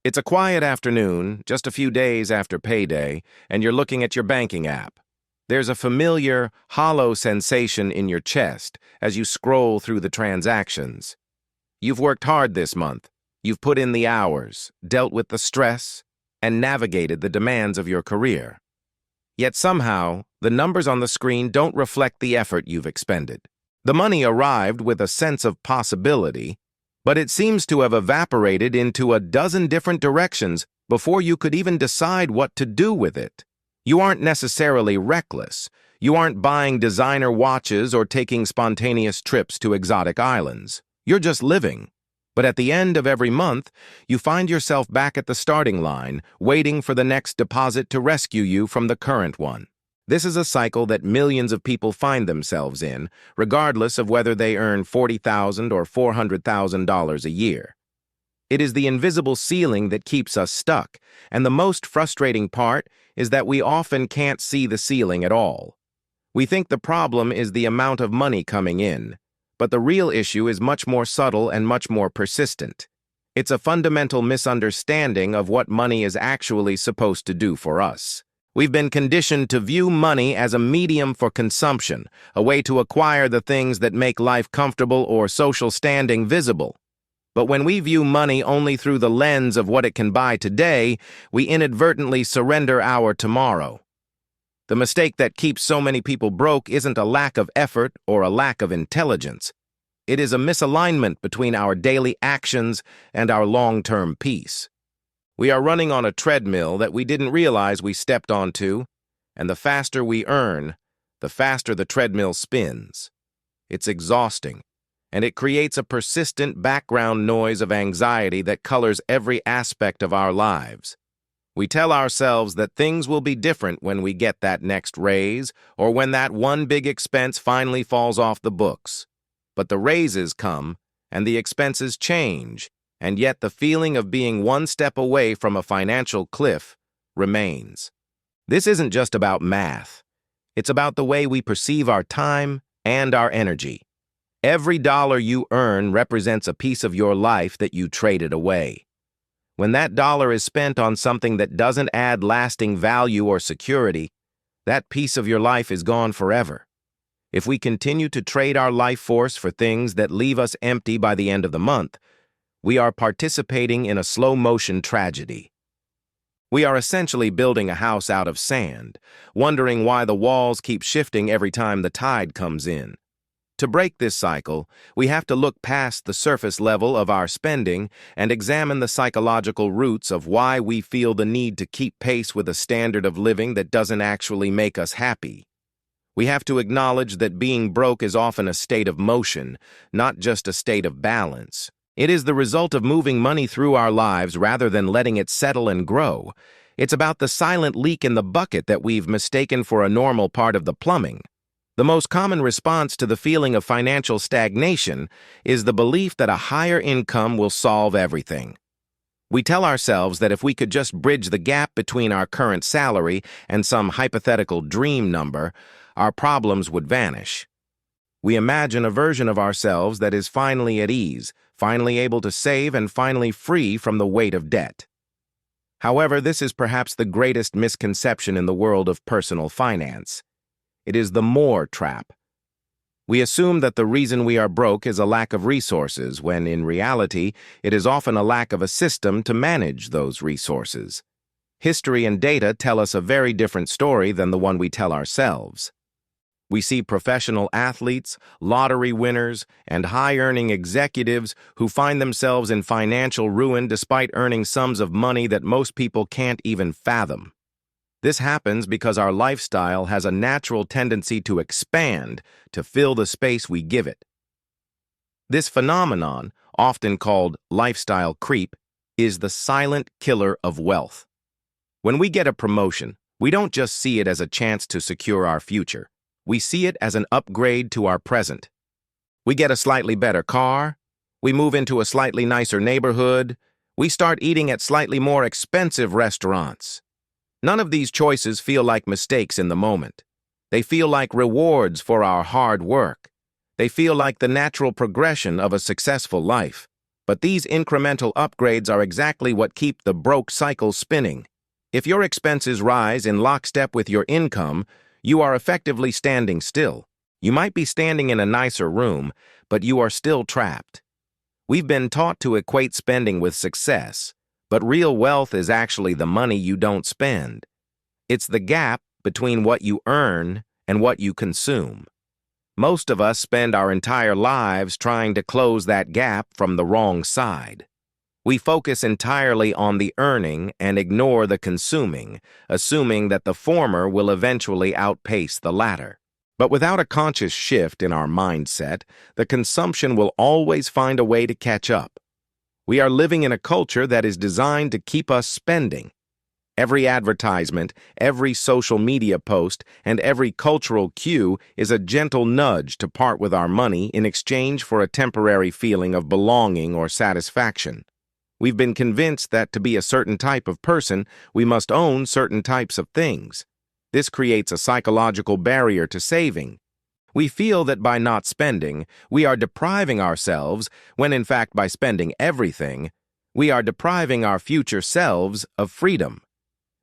It's a quiet afternoon, just a few days after payday, and you're looking at your banking app. There's a familiar, hollow sensation in your chest as you scroll through the transactions. You've worked hard this month. You've put in the hours, dealt with the stress, and navigated the demands of your career. Yet somehow, the numbers on the screen don't reflect the effort you've expended. The money arrived with a sense of possibility, but it seems to have evaporated into a dozen different directions before you could even decide what to do with it. You aren't necessarily reckless. You aren't buying designer watches or taking spontaneous trips to exotic islands. You're just living. But at the end of every month, you find yourself back at the starting line, waiting for the next deposit to rescue you from the current one. This is a cycle that millions of people find themselves in, regardless of whether they earn $40,000 or $400,000 a year. It is the invisible ceiling that keeps us stuck, and the most frustrating part is that we often can't see the ceiling at all. We think the problem is the amount of money coming in, but the real issue is much more subtle and much more persistent. It's a fundamental misunderstanding of what money is actually supposed to do for us. We've been conditioned to view money as a medium for consumption, a way to acquire the things that make life comfortable or social standing visible. But when we view money only through the lens of what it can buy today, we inadvertently surrender our tomorrow. The mistake that keeps so many people broke isn't a lack of effort or a lack of intelligence. It is a misalignment between our daily actions and our long-term peace. We are running on a treadmill that we didn't realize we stepped onto, and the faster we earn, the faster the treadmill spins. It's exhausting, and it creates a persistent background noise of anxiety that colors every aspect of our lives. We tell ourselves that things will be different when we get that next raise or when that one big expense finally falls off the books. But the raises come, and the expenses change, and yet the feeling of being one step away from a financial cliff remains. This isn't just about math. It's about the way we perceive our time and our energy. Every dollar you earn represents a piece of your life that you traded away. When that dollar is spent on something that doesn't add lasting value or security, that piece of your life is gone forever. If we continue to trade our life force for things that leave us empty by the end of the month, we are participating in a slow-motion tragedy. We are essentially building a house out of sand, wondering why the walls keep shifting every time the tide comes in. To break this cycle, we have to look past the surface level of our spending and examine the psychological roots of why we feel the need to keep pace with a standard of living that doesn't actually make us happy. We have to acknowledge that being broke is often a state of motion, not just a state of balance. It is the result of moving money through our lives rather than letting it settle and grow. It's about the silent leak in the bucket that we've mistaken for a normal part of the plumbing. The most common response to the feeling of financial stagnation is the belief that a higher income will solve everything. We tell ourselves that if we could just bridge the gap between our current salary and some hypothetical dream number, our problems would vanish. We imagine a version of ourselves that is finally at ease, finally able to save, and finally free from the weight of debt. However, this is perhaps the greatest misconception in the world of personal finance. It is the more trap. We assume that the reason we are broke is a lack of resources, when in reality, it is often a lack of a system to manage those resources. History and data tell us a very different story than the one we tell ourselves. We see professional athletes, lottery winners, and high-earning executives who find themselves in financial ruin despite earning sums of money that most people can't even fathom. This happens because our lifestyle has a natural tendency to expand to fill the space we give it. This phenomenon, often called lifestyle creep, is the silent killer of wealth. When we get a promotion, we don't just see it as a chance to secure our future. We see it as an upgrade to our present. We get a slightly better car, we move into a slightly nicer neighborhood, we start eating at slightly more expensive restaurants. None of these choices feel like mistakes in the moment. They feel like rewards for our hard work. They feel like the natural progression of a successful life. But these incremental upgrades are exactly what keep the broke cycle spinning. If your expenses rise in lockstep with your income, you are effectively standing still. You might be standing in a nicer room, but you are still trapped. We've been taught to equate spending with success, but real wealth is actually the money you don't spend. It's the gap between what you earn and what you consume. Most of us spend our entire lives trying to close that gap from the wrong side. We focus entirely on the earning and ignore the consuming, assuming that the former will eventually outpace the latter. But without a conscious shift in our mindset, the consumption will always find a way to catch up. We are living in a culture that is designed to keep us spending. Every advertisement, every social media post, and every cultural cue is a gentle nudge to part with our money in exchange for a temporary feeling of belonging or satisfaction. We've been convinced that to be a certain type of person, we must own certain types of things. This creates a psychological barrier to saving. We feel that by not spending, we are depriving ourselves, when in fact by spending everything, we are depriving our future selves of freedom.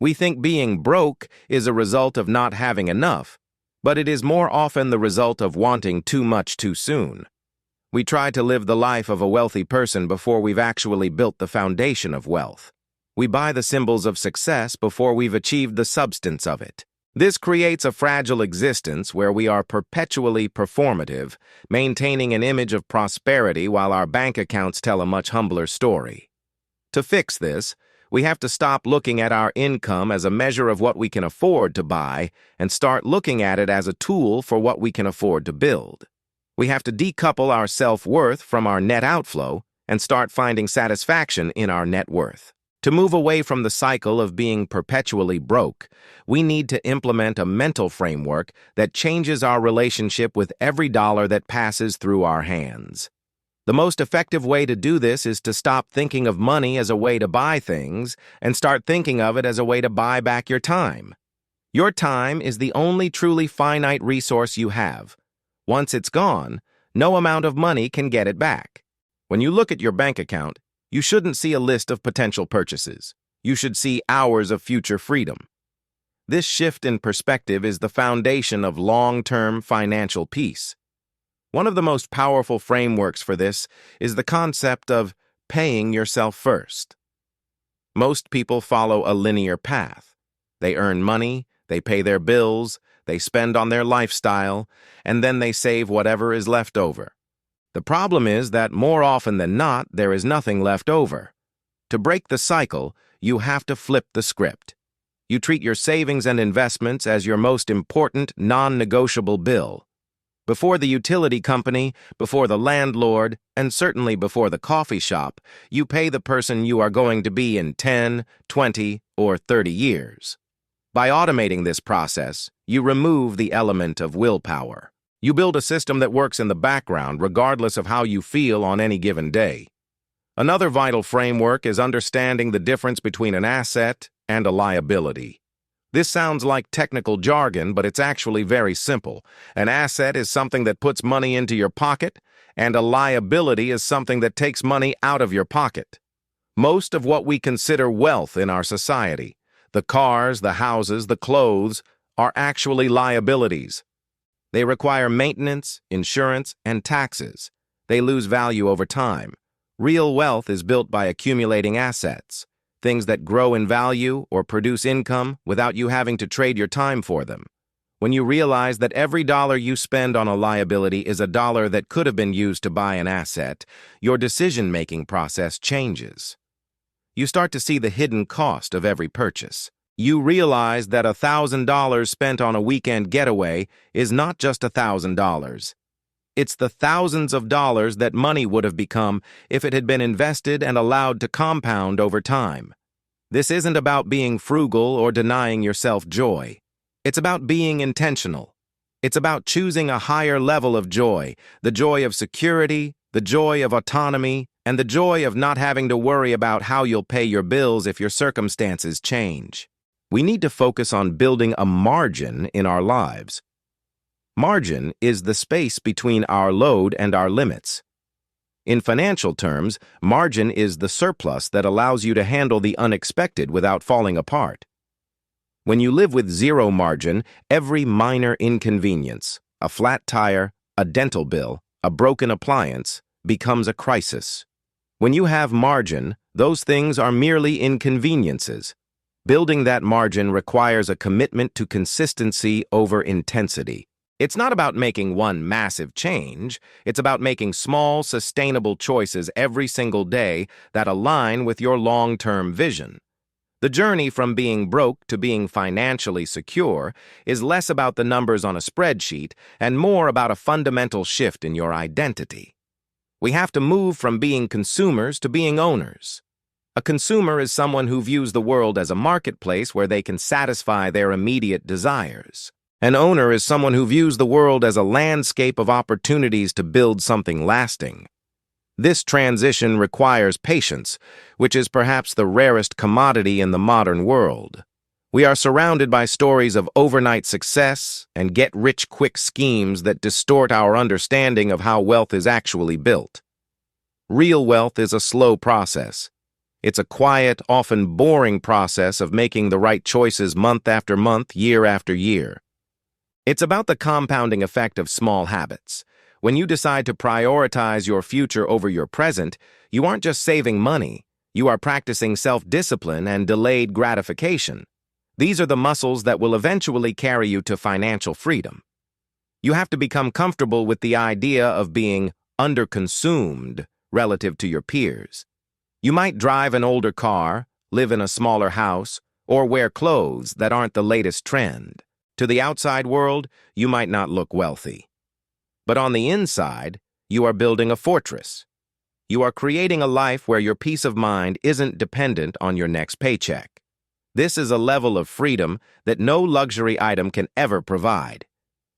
We think being broke is a result of not having enough, but it is more often the result of wanting too much too soon. We try to live the life of a wealthy person before we've actually built the foundation of wealth. We buy the symbols of success before we've achieved the substance of it. This creates a fragile existence where we are perpetually performative, maintaining an image of prosperity while our bank accounts tell a much humbler story. To fix this, we have to stop looking at our income as a measure of what we can afford to buy and start looking at it as a tool for what we can afford to build. We have to decouple our self-worth from our net outflow and start finding satisfaction in our net worth. To move away from the cycle of being perpetually broke, we need to implement a mental framework that changes our relationship with every dollar that passes through our hands. The most effective way to do this is to stop thinking of money as a way to buy things and start thinking of it as a way to buy back your time. Your time is the only truly finite resource you have. Once it's gone, no amount of money can get it back. When you look at your bank account, you shouldn't see a list of potential purchases. You should see hours of future freedom. This shift in perspective is the foundation of long-term financial peace. One of the most powerful frameworks for this is the concept of paying yourself first. Most people follow a linear path. They earn money, they pay their bills, they spend on their lifestyle, and then they save whatever is left over. The problem is that more often than not, there is nothing left over. To break the cycle, you have to flip the script. You treat your savings and investments as your most important, non-negotiable bill. Before the utility company, before the landlord, and certainly before the coffee shop, you pay the person you are going to be in 10, 20, or 30 years. By automating this process, you remove the element of willpower. You build a system that works in the background regardless of how you feel on any given day. Another vital framework is understanding the difference between an asset and a liability. This sounds like technical jargon, but it's actually very simple. An asset is something that puts money into your pocket, and a liability is something that takes money out of your pocket. Most of what we consider wealth in our society, the cars, the houses, the clothes, are actually liabilities. They require maintenance, insurance, and taxes. They lose value over time. Real wealth is built by accumulating assets, things that grow in value or produce income without you having to trade your time for them. When you realize that every dollar you spend on a liability is a dollar that could have been used to buy an asset, your decision-making process changes. You start to see the hidden cost of every purchase. You realize that $1,000 spent on a weekend getaway is not just $1,000. It's the thousands of dollars that money would have become if it had been invested and allowed to compound over time. This isn't about being frugal or denying yourself joy. It's about being intentional. It's about choosing a higher level of joy, the joy of security, the joy of autonomy, and the joy of not having to worry about how you'll pay your bills if your circumstances change. We need to focus on building a margin in our lives. Margin is the space between our load and our limits. In financial terms, margin is the surplus that allows you to handle the unexpected without falling apart. When you live with zero margin, every minor inconvenience, a flat tire, a dental bill, a broken appliance, becomes a crisis. When you have margin, those things are merely inconveniences. Building that margin requires a commitment to consistency over intensity. It's not about making one massive change. It's about making small, sustainable choices every single day that align with your long-term vision. The journey from being broke to being financially secure is less about the numbers on a spreadsheet and more about a fundamental shift in your identity. We have to move from being consumers to being owners. A consumer is someone who views the world as a marketplace where they can satisfy their immediate desires. An owner is someone who views the world as a landscape of opportunities to build something lasting. This transition requires patience, which is perhaps the rarest commodity in the modern world. We are surrounded by stories of overnight success and get-rich-quick schemes that distort our understanding of how wealth is actually built. Real wealth is a slow process. It's a quiet, often boring process of making the right choices month after month, year after year. It's about the compounding effect of small habits. When you decide to prioritize your future over your present, you aren't just saving money. You are practicing self-discipline and delayed gratification. These are the muscles that will eventually carry you to financial freedom. You have to become comfortable with the idea of being underconsumed relative to your peers. You might drive an older car, live in a smaller house, or wear clothes that aren't the latest trend. To the outside world, you might not look wealthy. But on the inside, you are building a fortress. You are creating a life where your peace of mind isn't dependent on your next paycheck. This is a level of freedom that no luxury item can ever provide.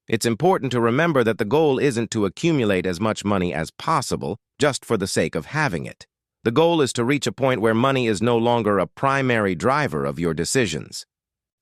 It's important to remember that the goal isn't to accumulate as much money as possible just for the sake of having it. The goal is to reach a point where money is no longer a primary driver of your decisions.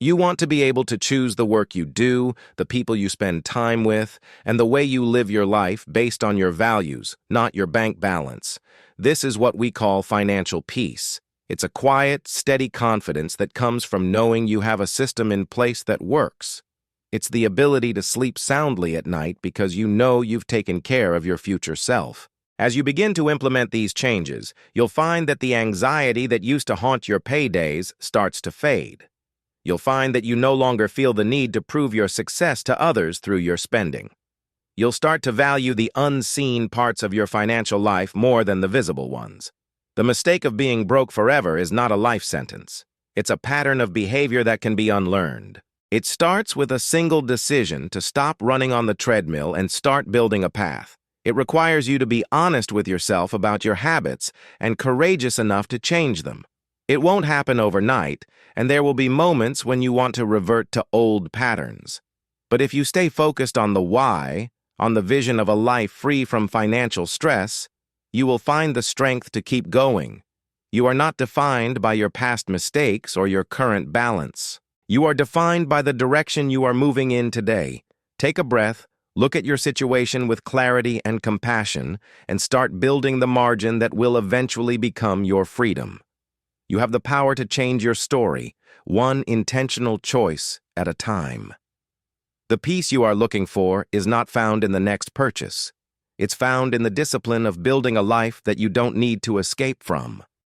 You want to be able to choose the work you do, the people you spend time with, and the way you live your life based on your values, not your bank balance. This is what we call financial peace. It's a quiet, steady confidence that comes from knowing you have a system in place that works. It's the ability to sleep soundly at night because you know you've taken care of your future self. As you begin to implement these changes, you'll find that the anxiety that used to haunt your paydays starts to fade. You'll find that you no longer feel the need to prove your success to others through your spending. You'll start to value the unseen parts of your financial life more than the visible ones. The mistake of being broke forever is not a life sentence. It's a pattern of behavior that can be unlearned. It starts with a single decision to stop running on the treadmill and start building a path. It requires you to be honest with yourself about your habits and courageous enough to change them. It won't happen overnight, and there will be moments when you want to revert to old patterns. But if you stay focused on the why, on the vision of a life free from financial stress, you will find the strength to keep going. You are not defined by your past mistakes or your current balance. You are defined by the direction you are moving in today. Take a breath, look at your situation with clarity and compassion, and start building the margin that will eventually become your freedom. You have the power to change your story, one intentional choice at a time. The peace you are looking for is not found in the next purchase. It's found in the discipline of building a life that you don't need to escape from.